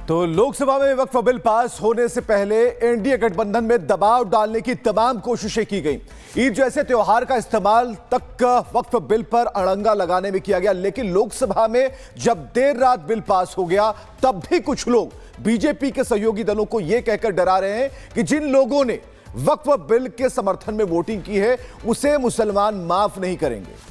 तो लोकसभा में वक्फ bill pass होने से पहले एनडीए गठबंधन में दबाव डालने की तमाम कोशिशें की गई। ईद जैसे त्योहार का इस्तेमाल तक वक्फ बिल पर अड़ंगा लगाने में किया गया, लेकिन लोकसभा में जब देर रात बिल पास हो गया तब भी कुछ लोग बीजेपी के सहयोगी दलों को यह कहकर डरा रहे हैं कि जिन लोगों ने वक्फ बिल के समर्थन में वोटिंग की है उसे मुसलमान माफ नहीं करेंगे।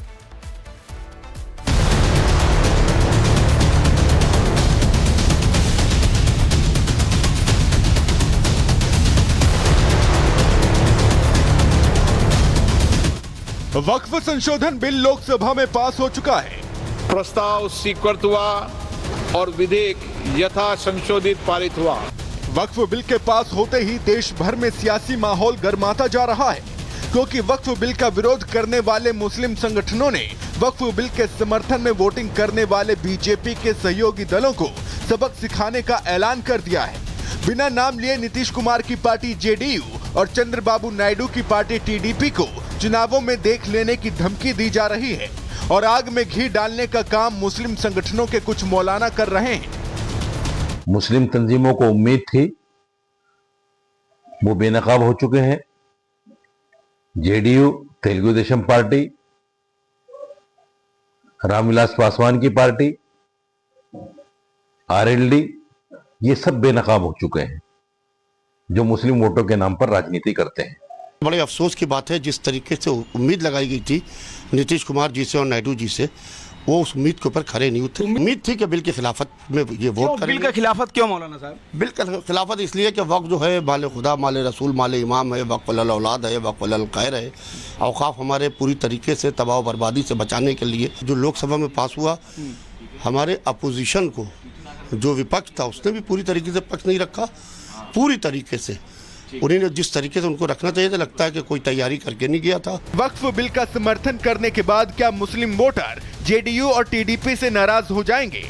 वक्फ संशोधन बिल लोकसभा में पास हो चुका है। प्रस्ताव स्वीकृत हुआ और विधेयक यथा संशोधित पारित हुआ। वक्फ बिल के पास होते ही देश भर में सियासी माहौल गर्माता जा रहा है, क्योंकि वक्फ बिल का विरोध करने वाले मुस्लिम संगठनों ने वक्फ बिल के समर्थन में वोटिंग करने वाले बीजेपी के सहयोगी दलों को सबक सिखाने का ऐलान कर दिया है। बिना नाम लिए नीतीश कुमार की पार्टी जेडीयू और चंद्रबाबू नायडू की पार्टी टीडीपी को चुनावों में देख लेने की धमकी दी जा रही है और आग में घी डालने का काम मुस्लिम संगठनों के कुछ मौलाना कर रहे हैं। मुस्लिम तंजीमों को उम्मीद थी, वो बेनकाब हो चुके हैं। जेडीयू, तेलुगु देशम पार्टी, रामविलास पासवान की पार्टी, आरएलडी, ये सब बेनकाब हो चुके हैं जो मुस्लिम वोटों के नाम पर राजनीति करते हैं। बड़े अफसोस की बात है, जिस तरीके से उम्मीद लगाई गई थी नीतीश कुमार जी से और नायडू जी से, वो उस उम्मीद के ऊपर खड़े नहीं उतरे। उम्मीद थी कि बिल की खिलाफत में ये वोट करेंगे। बिल का खिलाफत क्यों मौलाना साहब? बिल का खिलाफत इसलिए कि वक्फ जो है माले खुदा, माले रसूल, माले इमाम है, वक्फ अल औलाद है, वक्फ अल खैर है। औकाफ हमारे पूरी तरीके से तबाह बर्बादी से बचाने के लिए जो लोकसभा में पास हुआ, हमारे अपोजिशन को जो विपक्ष था उसने भी पूरी तरीके से पक्ष नहीं रखा। पूरी तरीके से उन्होंने जिस तरीके से उनको रखना चाहिए था, लगता है कि कोई तैयारी करके नहीं गया था। वक्फ बिल का समर्थन करने के बाद क्या मुस्लिम वोटर जेडीयू और टीडीपी से नाराज हो जाएंगे?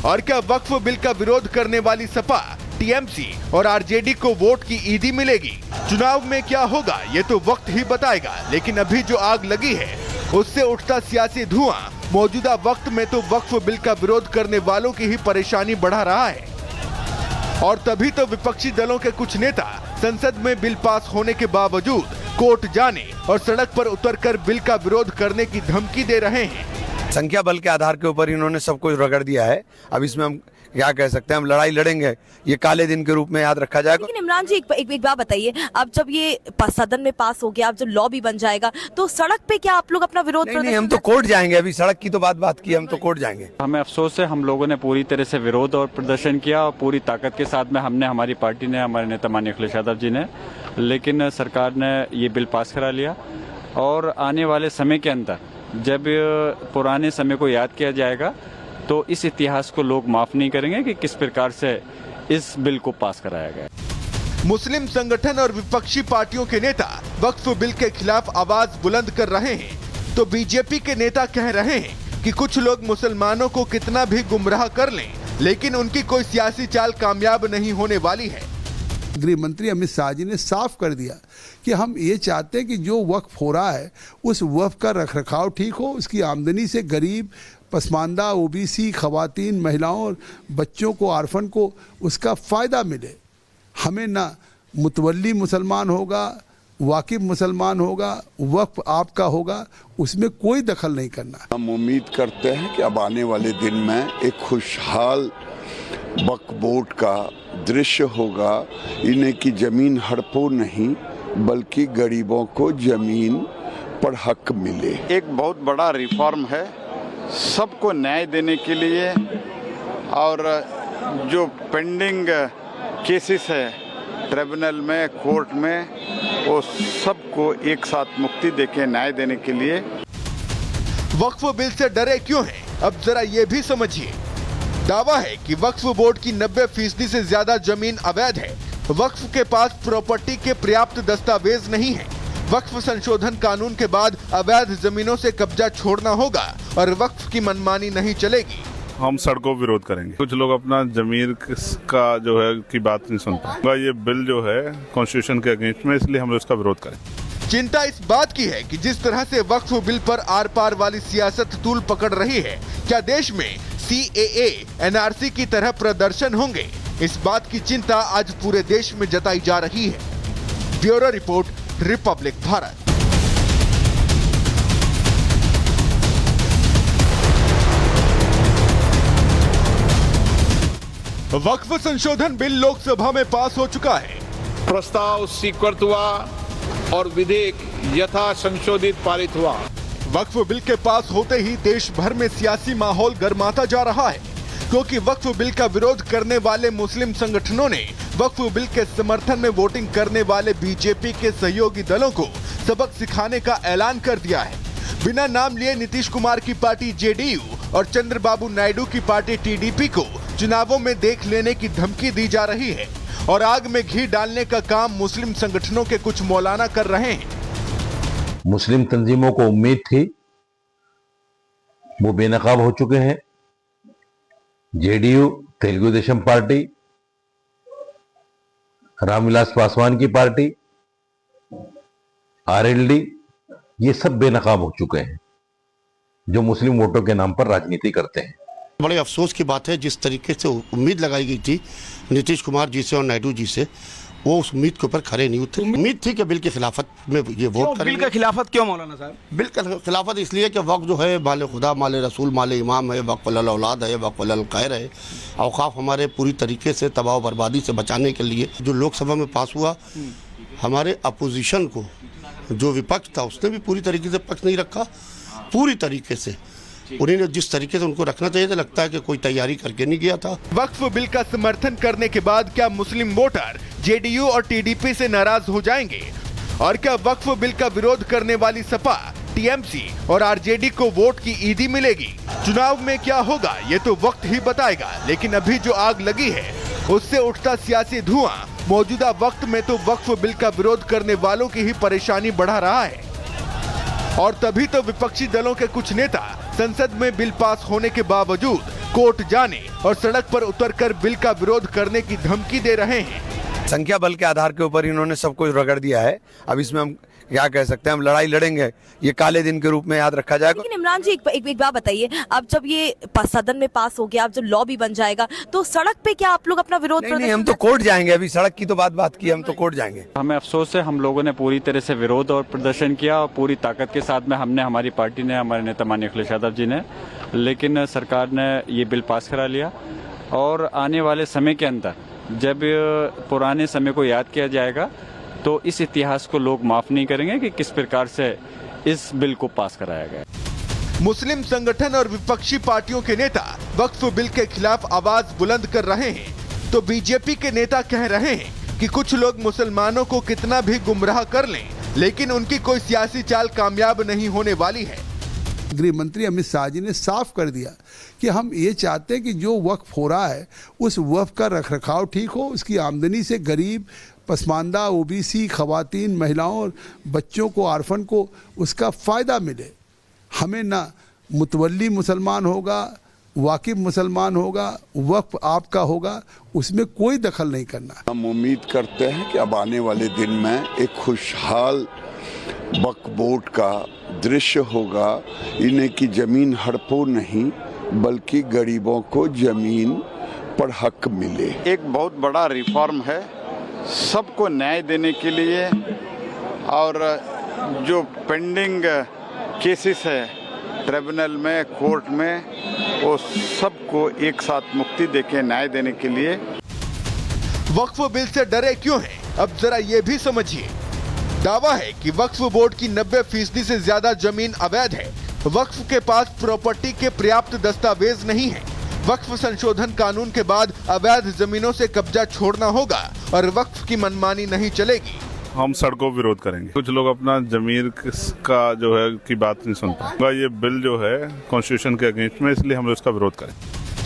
और क्या वक्फ बिल का विरोध करने वाली सपा, टीएमसी और आरजेडी को वोट की ईदी मिलेगी? चुनाव में क्या होगा ये तो वक्त ही बताएगा, लेकिन अभी जो आग लगी है उससे उठता सियासी धुआं मौजूदा वक्त में तो वक्फ बिल का विरोध करने वालों की ही परेशानी बढ़ा रहा है। और तभी तो विपक्षी दलों के कुछ नेता संसद में बिल पास होने के बावजूद कोर्ट जाने और सड़क पर उतरकर बिल का विरोध करने की धमकी दे रहे हैं। संख्या बल के आधार के ऊपर इन्होंने सब कुछ रगड़ दिया है। अब इसमें हम क्या कह सकते हैं? हम लड़ाई लड़ेंगे, ये काले दिन के रूप में याद रखा जाएगा। लेकिन इमरान जी एक बात बताइए, अब जब ये सदन में पास हो गया, अब जब लॉ भी बन जाएगा, तो सड़क पे क्या आप लोग अपना विरोध? नहीं, हम तो कोर्ट जाएंगे। अभी सड़क की तो बात की, हम तो कोर्ट जाएंगे। हमें अफसोस है, हम लोगों ने पूरी तरह से विरोध और प्रदर्शन किया और पूरी ताकत के साथ में हमने, हमारी पार्टी ने, हमारे नेता माननीय अखिलेश यादव जी ने, लेकिन सरकार ने ये बिल पास करा लिया। और आने वाले समय के अंदर जब पुराने समय को याद किया जाएगा तो इस इतिहास को लोग माफ नहीं करेंगे कि किस प्रकार से इस बिल को पास कराया गया। मुस्लिम संगठन और विपक्षी पार्टियों के नेता वक्फ बिल के खिलाफ आवाज बुलंद कर रहे हैं, तो बीजेपी के नेता कह रहे हैं कि कुछ लोग मुसलमानों को कितना भी गुमराह कर लें, लेकिन उनकी कोई सियासी चाल कामयाब नहीं होने वाली है। गृह मंत्री अमित शाह जी ने साफ कर दिया कि हम ये चाहते हैं कि जो वक्फ हो रहा है उस वक्फ का रखरखाव ठीक हो, उसकी आमदनी से गरीब, पसमानदा, ओबीसी, खवातीन, महिलाओं और बच्चों को, आरफन को उसका फ़ायदा मिले। हमें ना मुतवल्ली मुसलमान होगा, वाकिफ मुसलमान होगा, वक्फ आपका होगा, उसमें कोई दखल नहीं करना। हम उम्मीद करते हैं कि अब आने वाले दिन में एक खुशहाल वक्फ बोर्ड का दृश्य होगा। इन्हें की ज़मीन हड़पो नहीं, बल्कि गरीबों को ज़मीन पर हक मिले। एक बहुत बड़ा रिफॉर्म है सबको न्याय देने के लिए, और जो पेंडिंग केसेस है ट्रिब्यूनल में, कोर्ट में, वो सबको एक साथ मुक्ति देके न्याय देने के लिए। वक्फ बिल से डरे क्यों हैं? अब जरा ये भी समझिए। दावा है कि वक्फ बोर्ड की 90% से ज्यादा जमीन अवैध है। वक्फ के पास प्रॉपर्टी के पर्याप्त दस्तावेज नहीं है। वक्फ संशोधन कानून के बाद अवैध जमीनों से कब्जा छोड़ना होगा और वक्फ की मनमानी नहीं चलेगी। हम सड़कों विरोध करेंगे। कुछ लोग अपना जमीर का जो है की बात नहीं सुनते। ये बिल जो है कॉन्स्टिट्यूशन के अगेंस्ट में, इसलिए हम उसका विरोध करें। चिंता इस बात की है कि जिस तरह से वक्फ बिल पर आर पार वाली सियासत तूल पकड़ रही है, क्या देश में CAA, NRC की तरह प्रदर्शन होंगे, इस बात की चिंता आज पूरे देश में जताई जा रही है। Bureau report, republic Bharat. Waqf संशोधन बिल लोकसभा में पास हो चुका है। प्रस्ताव स्वीकृत हुआ और विधेयक यथा संशोधित पारित हुआ। वक्फ बिल के पास होते ही देश भर में सियासी माहौल गर्माता जा रहा है, क्योंकि वक्फ बिल का विरोध करने वाले मुस्लिम संगठनों ने वक्फ बिल के समर्थन में वोटिंग करने वाले बीजेपी के सहयोगी दलों को सबक सिखाने का ऐलान कर दिया है। बिना नाम लिए नीतीश कुमार की पार्टी JDU और चंद्रबाबू नायडू की पार्टी TDP को चुनावों में देख लेने की धमकी दी जा रही है और आग में घी डालने का काम मुस्लिम संगठनों के कुछ मौलाना कर रहे हैं। मुस्लिम तंजीमों को उम्मीद थी, वो बेनकाब हो चुके हैं। JDU, तेलुगु देशम पार्टी, रामविलास पासवान की पार्टी, RLD, ये सब बेनकाब हो चुके हैं जो मुस्लिम वोटों के नाम पर राजनीति करते हैं। बड़े अफसोस की बात है, जिस तरीके से उम्मीद लगाई गई थी नीतीश कुमार जी से और नायडू जी से, वो उस उम्मीद के ऊपर खरे नहीं उतरे। उम्मीद थी कि बिल की खिलाफत में ये वोट करेंगे। बिल का खिलाफत क्यों मौलाना साहब? बिल का खिलाफत इसलिए कि वक्त जो है माले खुदा, माले रसूल, माले इमाम है, वक्फ अल औलाद है, वक्फ अल खैर है। औकाफ हमारे पूरी तरीके से तबाह बर्बादी से बचाने के लिए जो लोकसभा में पास हुआ, हमारे अपोजिशन को, जो विपक्ष था, उसने भी पूरी तरीके से पक्ष नहीं रखा। पूरी तरीके से उन्हें जिस तरीके से उनको रखना चाहिए था, लगता है कि कोई तैयारी करके नहीं गया था। वक्फ बिल का समर्थन करने के बाद क्या मुस्लिम वोटर JDU और TDP से नाराज हो जाएंगे? और क्या वक्फ बिल का विरोध करने वाली सपा, TMC और RJD को वोट की ईदी मिलेगी? चुनाव में क्या होगा ये तो वक्त ही बताएगा, लेकिन अभी जो आग लगी है उससे उठता सियासी धुआं मौजूदा वक्त में तो वक्फ बिल का विरोध करने वालों की ही परेशानी बढ़ा रहा है। और तभी तो विपक्षी दलों के कुछ नेता संसद में बिल पास होने के बावजूद कोर्ट जाने और सड़क पर उतरकर बिल का विरोध करने की धमकी दे रहे हैं। संख्या बल के आधार के ऊपर इन्होंने सब कुछ रगड़ दिया है। अब इसमें हम क्या कह सकते हैं? हम लड़ाई लड़ेंगे, ये काले दिन के रूप में याद रखा जाएगा। लेकिन इमरान जी एक बात बताइए, अब जब ये सदन में पास हो गया, अब जब लॉ भी बन जाएगा, तो सड़क पे क्या आप लोग अपना विरोध? नहीं, हम तो कोर्ट जाएंगे। अभी सड़क की तो बात की, हम तो कोर्ट जाएंगे। हमें अफसोस है, हम लोगों ने पूरी तरह से विरोध और प्रदर्शन किया और पूरी ताकत के साथ में हमने, हमारी पार्टी ने, हमारे नेता माननीय अखिलेश यादव जी ने, लेकिन सरकार ने ये बिल पास करा लिया। और आने वाले समय के अंदर जब पुराने समय को याद किया जाएगा तो इस इतिहास को लोग माफ नहीं करेंगे कि किस प्रकार से इस बिल को पास कराया गया। मुस्लिम संगठन और विपक्षी पार्टियों के नेता वक्फ बिल के खिलाफ आवाज बुलंद कर रहे हैं, तो बीजेपी के नेता कह रहे हैं कि कुछ लोग मुसलमानों को कितना भी गुमराह कर लें, लेकिन उनकी कोई सियासी चाल कामयाब नहीं होने वाली है। गृह मंत्री अमित शाह जी ने साफ कर दिया कि हम ये चाहते हैं कि जो वक्फ हो रहा है उस वक्फ का रखरखाव ठीक हो, उसकी आमदनी से गरीब, पसमानदा, OBC, खवातीन, महिलाओं और बच्चों को, आर्फन को उसका फ़ायदा मिले। हमें ना मुतवल्ली मुसलमान होगा, वाकिफ मुसलमान होगा, वक्फ आपका होगा, उसमें कोई दखल नहीं करना। हम उम्मीद करते हैं कि अब आने वाले दिन में एक खुशहाल वक्फ बोर्ड का दृश्य होगा। इन्हें की ज़मीन हड़पो नहीं, बल्कि गरीबों को ज़मीन पर हक मिले। एक बहुत बड़ा रिफॉर्म है, सबको न्याय देने के लिए, और जो पेंडिंग केसेस है ट्रिब्यूनल में, कोर्ट में, वो सबको एक साथ मुक्ति देके न्याय देने के लिए। वक्फ बिल से डरे क्यों हैं? अब जरा ये भी समझिए। दावा है कि वक्फ बोर्ड की 90% से ज्यादा जमीन अवैध है। वक्फ के पास प्रॉपर्टी के पर्याप्त दस्तावेज नहीं है। वक्फ संशोधन कानून के बाद अवैध जमीनों से कब्जा छोड़ना होगा और वक्फ की मनमानी नहीं चलेगी। हम सड़कों विरोध करेंगे। कुछ लोग अपना जमीर का जो है की बात नहीं सुनते। ये बिल जो है कॉन्स्टिट्यूशन के अगेंस्ट में, इसलिए हम उसका विरोध करें।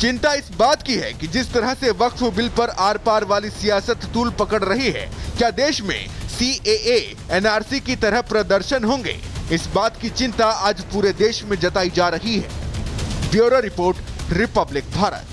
चिंता इस बात की है कि जिस तरह से वक्फ बिल पर आर पार वाली सियासत तूल पकड़ रही है, क्या देश में CAA, NRC की तरह प्रदर्शन होंगे? इस बात की चिंता आज पूरे देश में जताई जा रही है। Bureau report, republic Bharat.